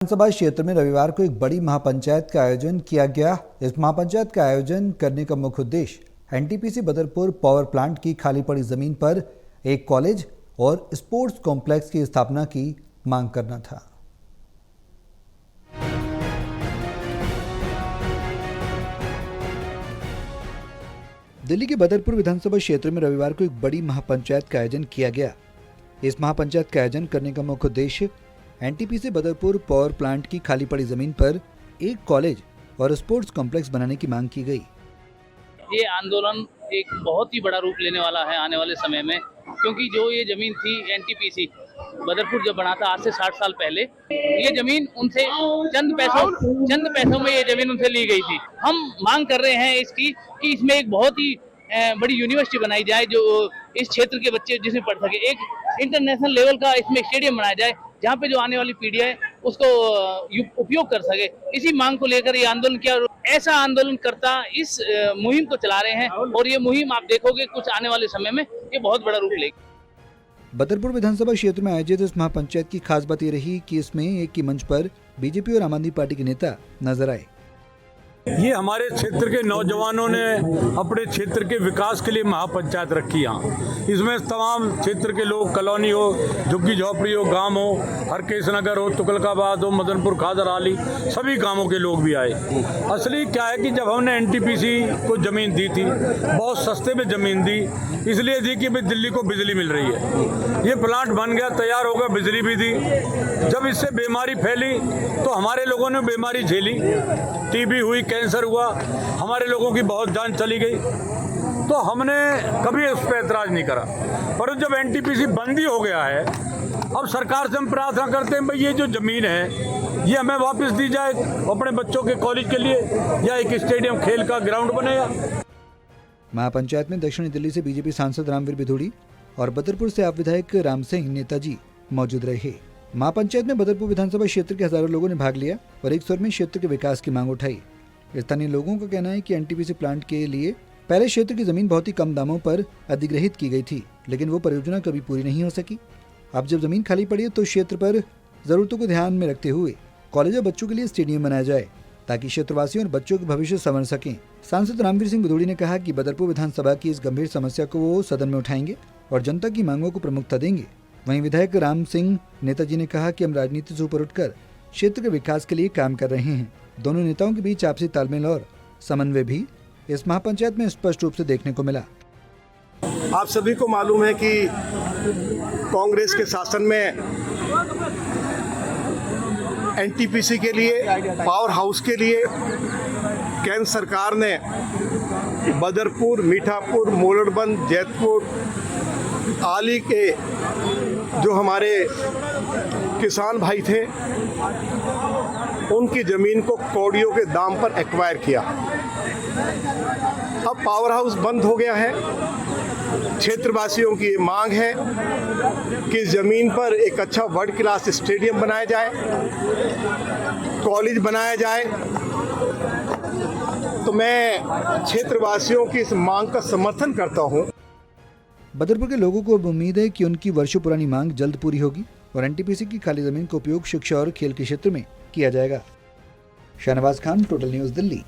विधानसभा क्षेत्र में रविवार को एक बड़ी महापंचायत का आयोजन किया गया। इस महापंचायत का आयोजन करने का मुख्य उद्देश्य एनटीपीसी बदरपुर पावर प्लांट की खाली पड़ी जमीन पर एक कॉलेज और स्पोर्ट्स कॉम्प्लेक्स की स्थापना की मांग करना था। दिल्ली के बदरपुर विधानसभा क्षेत्र में रविवार को एक बड़ी महापंचायत का आयोजन किया गया। इस महापंचायत का आयोजन करने का मुख्य उद्देश्य एनटीपीसी बदरपुर पावर प्लांट की खाली पड़ी जमीन पर एक कॉलेज और स्पोर्ट्स कॉम्प्लेक्स बनाने की मांग की गई। ये आंदोलन एक बहुत ही बड़ा रूप लेने वाला है आने वाले समय में, क्योंकि जो ये जमीन थी एनटीपीसी बदरपुर जब बना था आज से 60 साल पहले, ये जमीन उनसे चंद पैसों में ये जमीन उनसे ली गई थी। हम मांग कर रहे हैं इसकी कि इसमें एक बहुत ही बड़ी यूनिवर्सिटी बनाई जाए जो इस क्षेत्र के बच्चे जिसमें पढ़ सके। एक इंटरनेशनल लेवल का इसमें स्टेडियम बनाया जाए जहाँ पे जो आने वाली पीढ़ी है उसको उपयोग कर सके। इसी मांग को लेकर ये आंदोलन किया। ऐसा आंदोलनकर्ता इस मुहिम को चला रहे हैं और ये मुहिम आप देखोगे कुछ आने वाले समय में ये बहुत बड़ा रूप लेगी। बदरपुर विधानसभा क्षेत्र में आयोजित इस महापंचायत की खास बात ये रही कि इसमें एक ही मंच पर बीजेपी और आम आदमी पार्टी के नेता नजर आए। ये हमारे क्षेत्र के नौजवानों ने अपने क्षेत्र के विकास के लिए महापंचायत रखी। यहाँ इसमें तमाम क्षेत्र के लोग, कॉलोनी हो, झुग्गी झोपड़ी हो, गांव हो, हरकेश नगर हो, तुगलकाबाद हो, मदनपुर खादर आली, सभी गांवों के लोग भी आए। असली क्या है कि जब हमने एनटीपीसी को जमीन दी थी, बहुत सस्ते में जमीन दी, इसलिए दी कि भाई दिल्ली को बिजली मिल रही है। ये प्लांट बन गया, तैयार हो गया, बिजली भी दी। जब इससे बीमारी फैली तो हमारे लोगों ने बीमारी झेली, टीबी हुई, कैंसर हुआ, हमारे लोगों की बहुत जान चली गई। तो हमने कभी उस पर ऐतराज नहीं करा। पर जब एनटीपीसी बंद ही हो गया है, अब सरकार से हम प्रार्थना करते हैं भाई ये जो जमीन है ये हमें वापस दी जाए, अपने बच्चों के कॉलेज के लिए, या एक स्टेडियम खेल का ग्राउंड बनेगा। महापंचायत में दक्षिणी दिल्ली से बीजेपी सांसद रामवीर बिधूड़ी और बदरपुर से आप विधायक राम सिंह नेताजी मौजूद रहे। महापंचायत में बदरपुर विधानसभा क्षेत्र के हजारों लोगों ने भाग लिया और एक स्वर में क्षेत्र के विकास की मांग उठाई। स्थानीय लोगों का कहना है कि एनटीपीसी प्लांट के लिए पहले क्षेत्र की जमीन बहुत ही कम दामों पर अधिग्रहित की गई थी, लेकिन वो परियोजना कभी पूरी नहीं हो सकी। अब जब जमीन खाली पड़ी है तो क्षेत्र पर जरूरतों को ध्यान में रखते हुए कॉलेज और बच्चों के लिए स्टेडियम बनाया जाए ताकि क्षेत्रवासियों और बच्चों के भविष्य संवर सकें। सांसद रामवीर सिंह बिधूड़ी ने कहा कि बदरपुर विधानसभा की इस गंभीर समस्या को वो सदन में उठाएंगे और जनता की मांगों को प्रमुखता देंगे। वहीं विधायक राम सिंह नेताजी ने कहा कि हम राजनीति से ऊपर उठकर क्षेत्र के विकास के लिए काम कर रहे हैं। दोनों नेताओं के बीच आपसी तालमेल और समन्वय भी इस महापंचायत में स्पष्ट रूप से देखने को मिला। आप सभी को मालूम है कि कांग्रेस के शासन में एनटीपीसी के लिए, पावर हाउस के लिए केंद्र सरकार ने बदरपुर, मीठापुर, मोलड़बंद, जैतपुर, आली के जो हमारे किसान भाई थे उनकी ज़मीन को कौड़ियों के दाम पर एक्वायर किया। अब पावर हाउस बंद हो गया है। क्षेत्रवासियों की मांग है कि ज़मीन पर एक अच्छा वर्ल्ड क्लास स्टेडियम बनाया जाए, कॉलेज बनाया जाए। तो मैं क्षेत्रवासियों की इस मांग का समर्थन करता हूं। बदरपुर के लोगों को अब उम्मीद है कि उनकी वर्षों पुरानी मांग जल्द पूरी होगी और एनटीपीसी की खाली जमीन का उपयोग शिक्षा और खेल के क्षेत्र में किया जाएगा। Shahnawaz Khan, total news, Delhi.